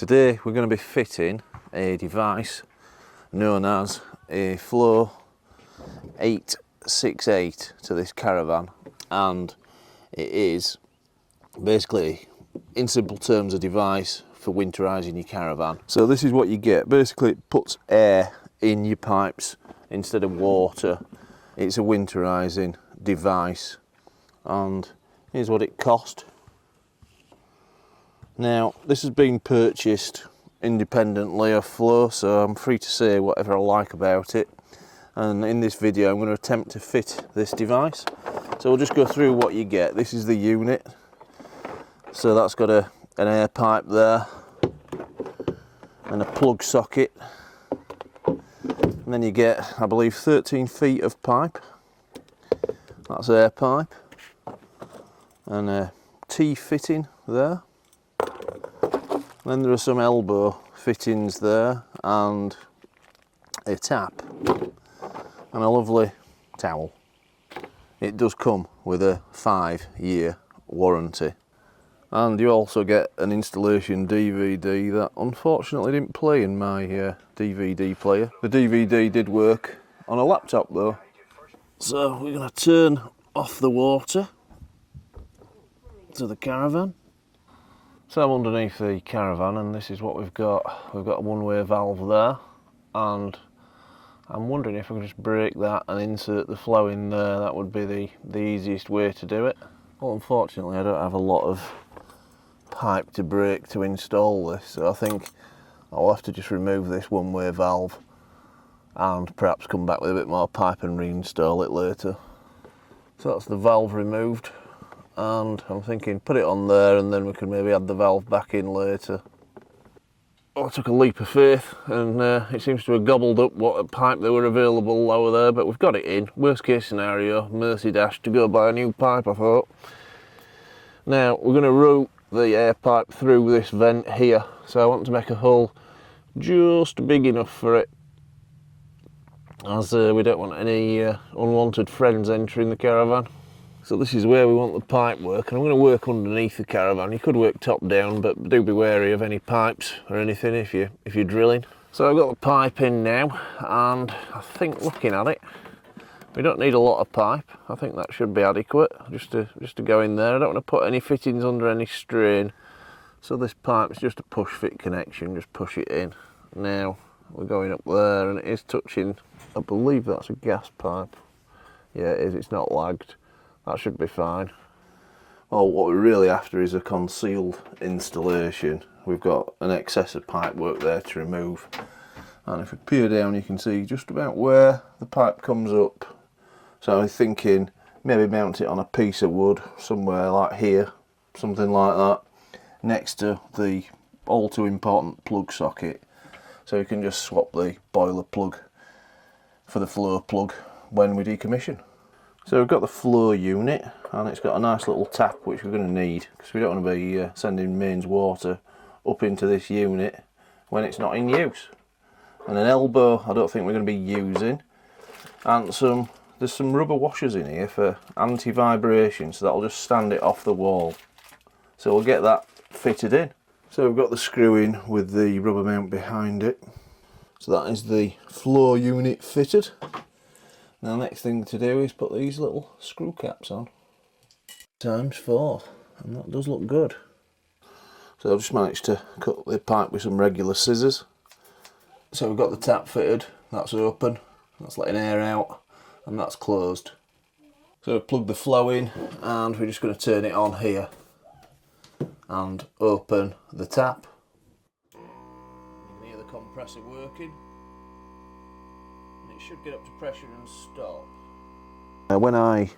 Today we're going to be fitting a device known as a floe 868 to this Caravan, and it is basically, in simple terms, a device for winterising your Caravan. So this is what you get. Basically it puts air in your pipes instead of water. It's a winterising device, and here's what it cost. Now, this has been purchased independently of floe, so I'm free to say whatever I like about it. And in this video, I'm going to attempt to fit this device. So we'll just go through what you get. This is the unit. So that's got an air pipe there and a plug socket. And then you get, I believe, 13 feet of pipe. That's air pipe. And a T-fitting there. Then there are some elbow fittings there and a tap and a lovely towel. It does come with a 5-year warranty, and you also get an installation DVD that unfortunately didn't play in my DVD player. The DVD did work on a laptop though. So we're going to turn off the water to the Caravan. So I'm underneath the Caravan, and this is what we've got. We've got a one-way valve there, and I'm wondering if I can just break that and insert the flow in there. That would be the easiest way to do it. Well, unfortunately I don't have a lot of pipe to break to install this, so I think I'll have to just remove this one-way valve and perhaps come back with a bit more pipe and reinstall it later. So that's the valve removed. And I'm thinking put it on there and then we can maybe add the valve back in later. Oh, I took a leap of faith and it seems to have gobbled up what pipe there were available lower there, but we've got it in. Worst case scenario, mercy dash to go buy a new pipe, I thought. Now we're going to route the air pipe through this vent here, so I want to make a hole just big enough for it, as we don't want any unwanted friends entering the Caravan. So this is where we want the pipe work, and I'm going to work underneath the Caravan. You could work top down, but do be wary of any pipes or anything if you're drilling. So I've got the pipe in now, and I think looking at it, we don't need a lot of pipe. I think that should be adequate just to go in there. I don't want to put any fittings under any strain. So this pipe is just a push fit connection, just push it in. Now we're going up there, and it is touching, I believe that's a gas pipe. Yeah, it is, it's not lagged. That should be fine. Well, what we're really after is a concealed installation. We've got an excess of pipe work there to remove, and if we peer down you can see just about where the pipe comes up. So I'm thinking maybe mount it on a piece of wood somewhere like here, something like that, next to the all too important plug socket, so you can just swap the boiler plug for the flow plug when we decommission. So we've got the flow unit, and it's got a nice little tap which we're going to need because we don't want to be sending mains water up into this unit when it's not in use. And an elbow I don't think we're going to be using, and there's some rubber washers in here for anti-vibration, so that'll just stand it off the wall. So we'll get that fitted in. So we've got the screw in with the rubber mount behind it. So that is the flow unit fitted. Now the next thing to do is put these little screw caps on. ×4, and that does look good. So I've just managed to cut the pipe with some regular scissors. So we've got the tap fitted, that's open, that's letting air out, and that's closed. So we've plugged the flow in, and we're just going to turn it on here and open the tap. You can hear the compressor working. It should get up to pressure and stop. When I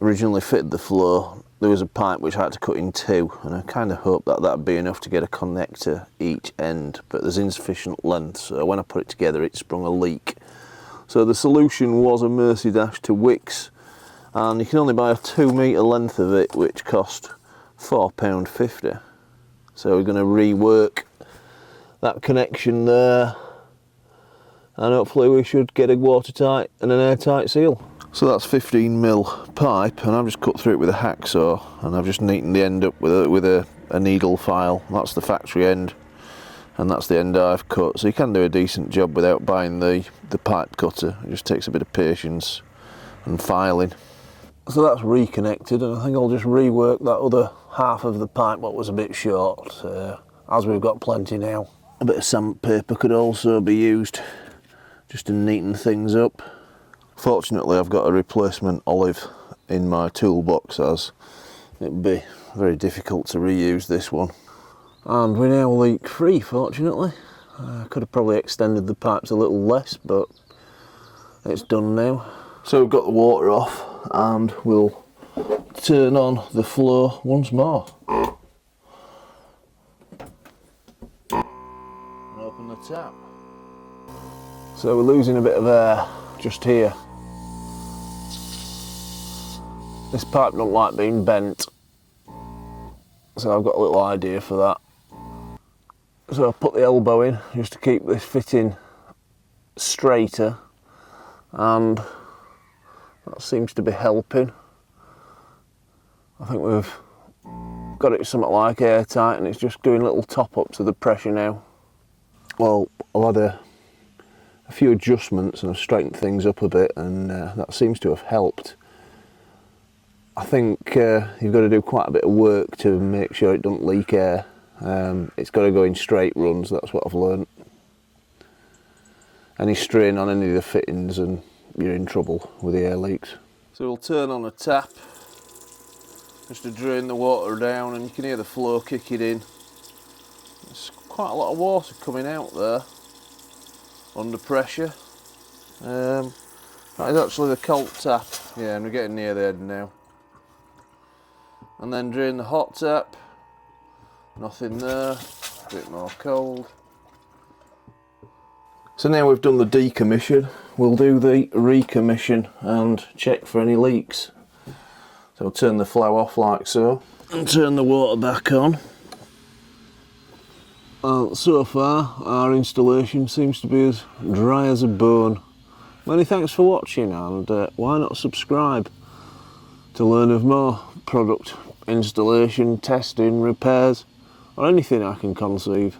originally fitted the flow, there was a pipe which I had to cut in two, and I kind of hoped that that'd be enough to get a connector each end, but there's insufficient length, so when I put it together it sprung a leak. So the solution was a mercy dash to Wicks, and you can only buy a 2 metre length of it, which cost £4.50. So we're going to rework that connection there, and hopefully we should get a watertight and an airtight seal. So that's 15mm pipe, and I've just cut through it with a hacksaw, and I've just neatened the end up with a a needle file. That's the factory end, and that's the end I've cut. So you can do a decent job without buying the pipe cutter. It just takes a bit of patience and filing. So that's reconnected, and I think I'll just rework that other half of the pipe what was a bit short, as we've got plenty now. A bit of sandpaper could also be used just to neaten things up. Fortunately, I've got a replacement olive in my toolbox, as it would be very difficult to reuse this one. And we're now leak free, fortunately. I could have probably extended the pipes a little less, but it's done now. So we've got the water off, and we'll turn on the flow once more. And open the tap. So we're losing a bit of air just here. This pipe don't like being bent, so I've got a little idea for that. So I put the elbow in just to keep this fitting straighter, and that seems to be helping. I think we've got it somewhat like airtight, and it's just doing a little top up to the pressure now. Well, I've had a few adjustments and I've straightened things up a bit, and that seems to have helped. I think you've got to do quite a bit of work to make sure it doesn't leak air. It's got to go in straight runs, that's what I've learnt. Any strain on any of the fittings and you're in trouble with the air leaks. So we'll turn on a tap just to drain the water down, and you can hear the flow kicking in. There's quite a lot of water coming out there under pressure. That is actually the cold tap. Yeah, and we're getting near the end now. And then drain the hot tap. Nothing there, a bit more cold. So now we've done the decommission, we'll do the recommission and check for any leaks. So I'll turn the flow off like so, and turn the water back on. So far, our installation seems to be as dry as a bone. Many thanks for watching, and why not subscribe to learn of more product installation, testing, repairs, or anything I can conceive.